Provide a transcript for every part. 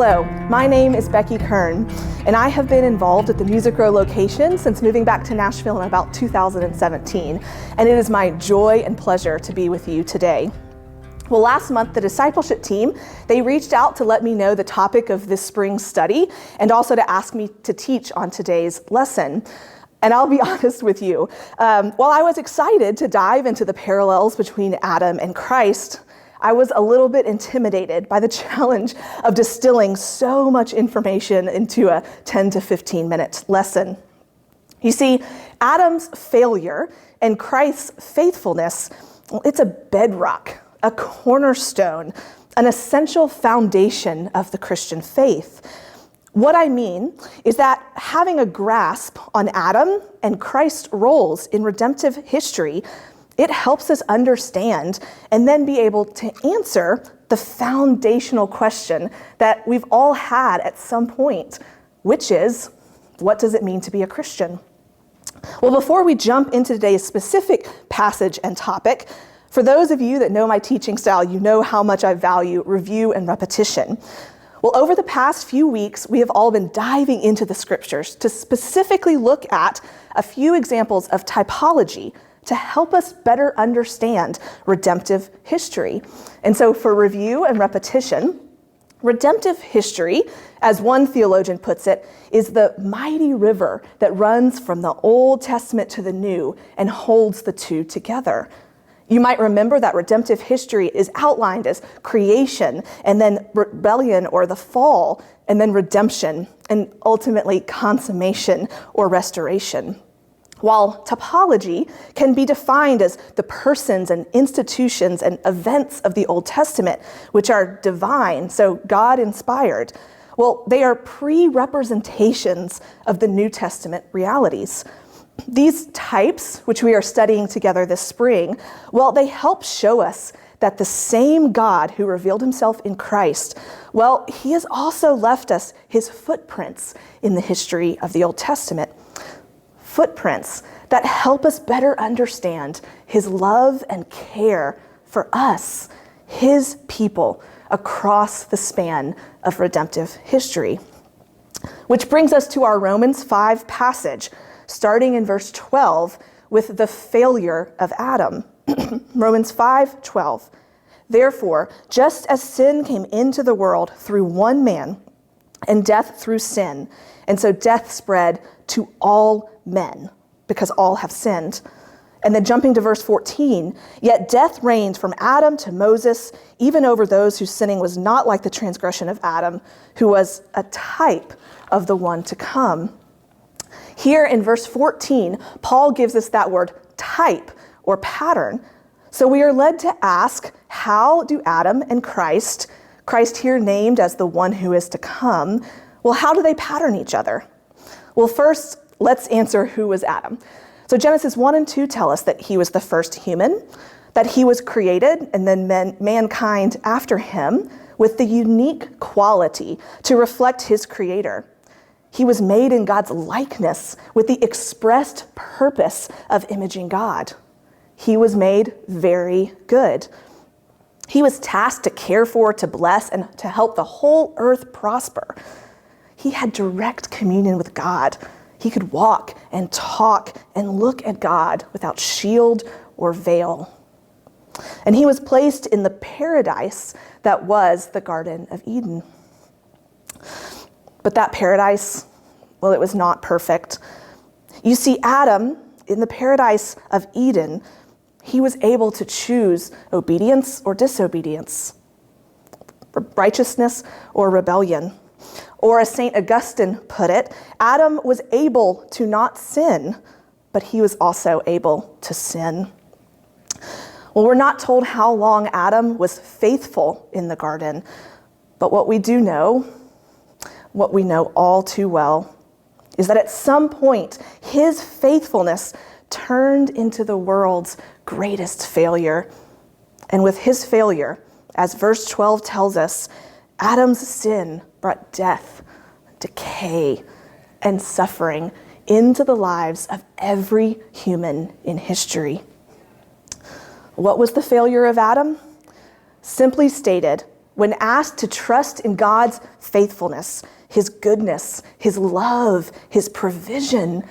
Hello, my name is Becky Kiern, and I have been involved at the Music Row location since moving back to Nashville in about 2017, and it is my joy and pleasure to be with you today. Well, last month, the discipleship team, they reached out to let me know the topic of this spring's study and also to ask me to teach on today's lesson. And I'll be honest with you, while I was excited to dive into the parallels between Adam and Christ, I was a little bit intimidated by the challenge of distilling so much information into a 10 to 15 minute lesson. You see, Adam's failure and Christ's faithfulness, it's a bedrock, a cornerstone, an essential foundation of the Christian faith. What I mean is that having a grasp on Adam and Christ's roles in redemptive history, it helps us understand and then be able to answer the foundational question that we've all had at some point, which is, what does it mean to be a Christian? Well, before we jump into today's specific passage and topic, for those of you that know my teaching style, you know how much I value review and repetition. Well, over the past few weeks, we have all been diving into the scriptures to specifically look at a few examples of typology to help us better understand redemptive history. And so for review and repetition, redemptive history, as one theologian puts it, is the mighty river that runs from the Old Testament to the New and holds the two together. You might remember that redemptive history is outlined as creation, and then rebellion or the fall, and then redemption, and ultimately consummation or restoration. While typology can be defined as the persons and institutions and events of the Old Testament, which are divine, so God-inspired, well, they are pre-representations of the New Testament realities. These types, which we are studying together this spring, well, they help show us that the same God who revealed himself in Christ, well, he has also left us his footprints in the history of the Old Testament. Footprints that help us better understand his love and care for us, his people, across the span of redemptive history. Which brings us to our Romans 5 passage, starting in verse 12 with the failure of Adam. Romans 5:12. Therefore, just as sin came into the world through one man, and death through sin, and so death spread to all men, because all have sinned. And then jumping to verse 14, yet death reigned from Adam to Moses, even over those whose sinning was not like the transgression of Adam, who was a type of the one to come. Here in verse 14, Paul gives us that word type or pattern. So we are led to ask, how do Adam and Christ here named as the one who is to come, well, how do they pattern each other? Well, first, let's answer who was Adam. So Genesis 1 and 2 tell us that he was the first human, that he was created, and then mankind after him with the unique quality to reflect his creator. He was made in God's likeness with the expressed purpose of imaging God. He was made very good. He was tasked to care for, to bless, and to help the whole earth prosper. He had direct communion with God. He could walk and talk and look at God without shield or veil. And he was placed in the paradise that was the Garden of Eden. But that paradise, well, it was not perfect. You see, Adam, in the paradise of Eden, he was able to choose obedience or disobedience, righteousness or rebellion. Or as St. Augustine put it, Adam was able to not sin, but he was also able to sin. Well, we're not told how long Adam was faithful in the garden, but what we do know, what we know all too well, is that at some point, his faithfulness turned into the world's greatest failure. And with his failure, as verse 12 tells us, Adam's sin brought death, decay, and suffering into the lives of every human in history. What was the failure of Adam? Simply stated, when asked to trust in God's faithfulness, his goodness, his love, his provision,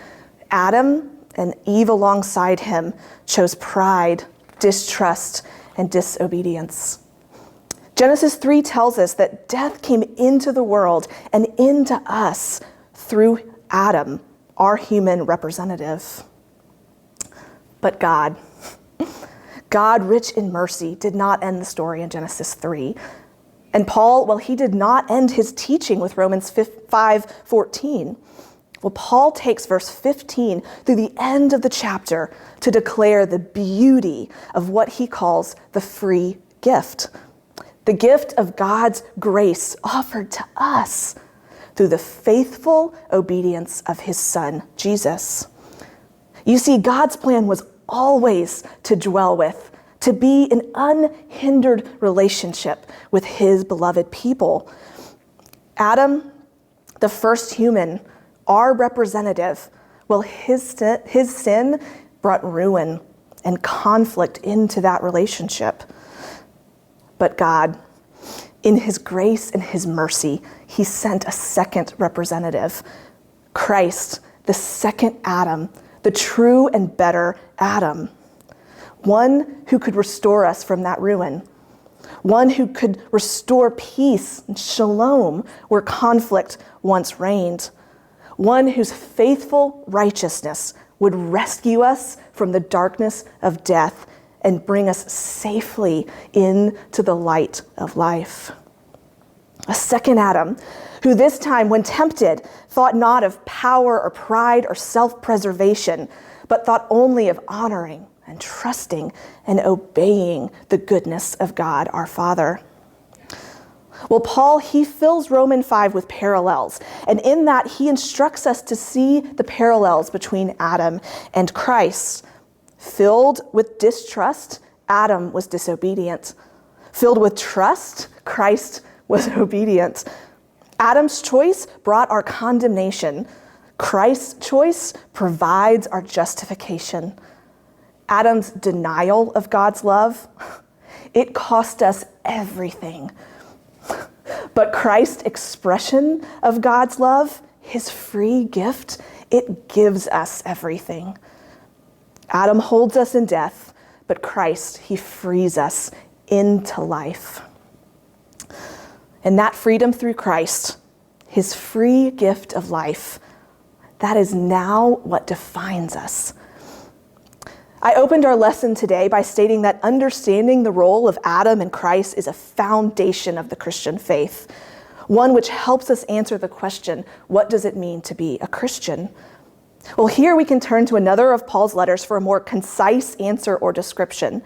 Adam and Eve alongside him chose pride, distrust, and disobedience. Genesis 3 tells us that death came into the world and into us through Adam, our human representative. But God, rich in mercy, did not end the story in Genesis 3. And Paul, well, he did not end his teaching with Romans 5:14. Well, Paul takes verse 15 through the end of the chapter to declare the beauty of what he calls the free gift. The gift of God's grace offered to us through the faithful obedience of his Son, Jesus. You see, God's plan was always to dwell with, to be in unhindered relationship with his beloved people. Adam, the first human, our representative, well, his sin brought ruin and conflict into that relationship. But God, in his grace and his mercy, he sent a second representative, Christ, the second Adam, the true and better Adam, one who could restore us from that ruin, one who could restore peace and shalom where conflict once reigned, one whose faithful righteousness would rescue us from the darkness of death and bring us safely into the light of life. A second Adam, who this time, when tempted, thought not of power or pride or self-preservation, but thought only of honoring and trusting and obeying the goodness of God our Father. Well, Paul, he fills Romans 5 with parallels, and in that he instructs us to see the parallels between Adam and Christ. Filled with distrust, Adam was disobedient. Filled with trust, Christ was obedient. Adam's choice brought our condemnation. Christ's choice provides our justification. Adam's denial of God's love, it cost us everything. But Christ's expression of God's love, his free gift, it gives us everything. Adam holds us in death, but Christ, he frees us into life. And that freedom through Christ, his free gift of life, that is now what defines us. I opened our lesson today by stating that understanding the role of Adam and Christ is a foundation of the Christian faith, one which helps us answer the question, what does it mean to be a Christian? Well, here we can turn to another of Paul's letters for a more concise answer or description.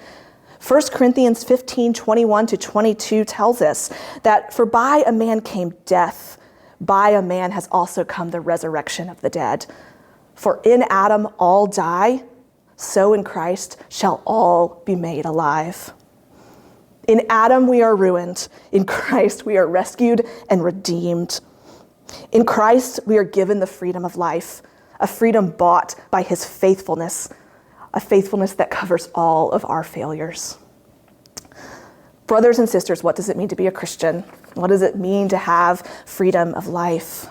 1 Corinthians 15:21-22 tells us that for by a man came death, by a man has also come the resurrection of the dead. For in Adam all die, so in Christ shall all be made alive. In Adam we are ruined, in Christ we are rescued and redeemed. In Christ we are given the freedom of life, a freedom bought by his faithfulness, a faithfulness that covers all of our failures. Brothers and sisters, what does it mean to be a Christian? What does it mean to have freedom of life?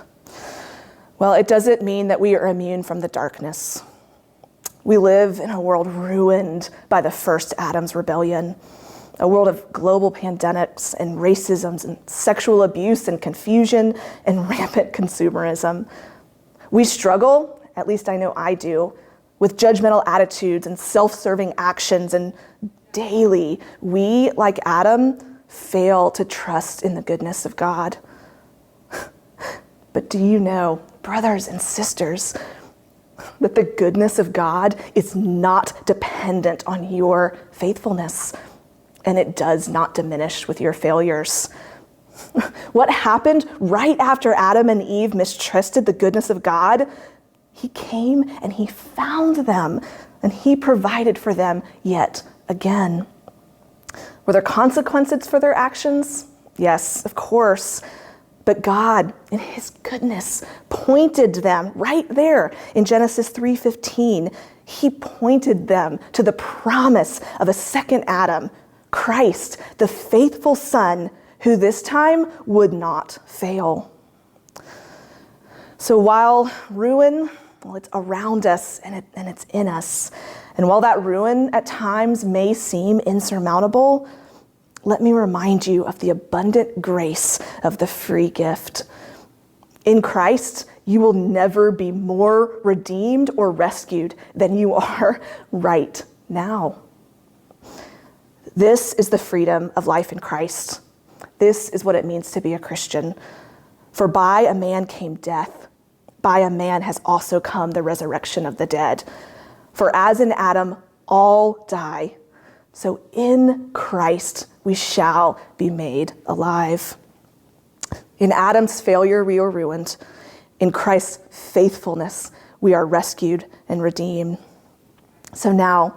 Well, it doesn't mean that we are immune from the darkness. We live in a world ruined by the first Adam's rebellion, a world of global pandemics and racism and sexual abuse and confusion and rampant consumerism. We struggle, at least I know I do, with judgmental attitudes and self-serving actions, and daily we, like Adam, fail to trust in the goodness of God. But do you know, brothers and sisters, that the goodness of God is not dependent on your faithfulness, and it does not diminish with your failures. What happened right after Adam and Eve mistrusted the goodness of God? He came and he found them, and he provided for them yet again. Were there consequences for their actions? Yes, of course. But God, in his goodness, pointed them right there in Genesis 3:15. He pointed them to the promise of a second Adam, Christ, the faithful Son, who this time would not fail. So while ruin, well, it's around us and it's in us. And while that ruin at times may seem insurmountable, let me remind you of the abundant grace of the free gift. In Christ, you will never be more redeemed or rescued than you are right now. This is the freedom of life in Christ. This is what it means to be a Christian. For by a man came death. By a man has also come the resurrection of the dead. For as in Adam all die, so in Christ we shall be made alive. In Adam's failure, we are ruined. In Christ's faithfulness, we are rescued and redeemed. So now,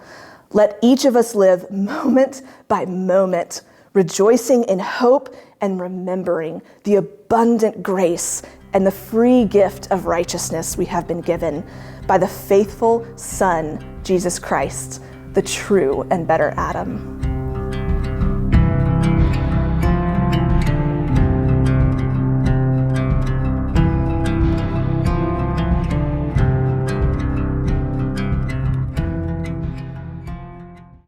let each of us live moment by moment, rejoicing in hope and remembering the abundant grace and the free gift of righteousness we have been given by the faithful Son, Jesus Christ, the true and better Adam.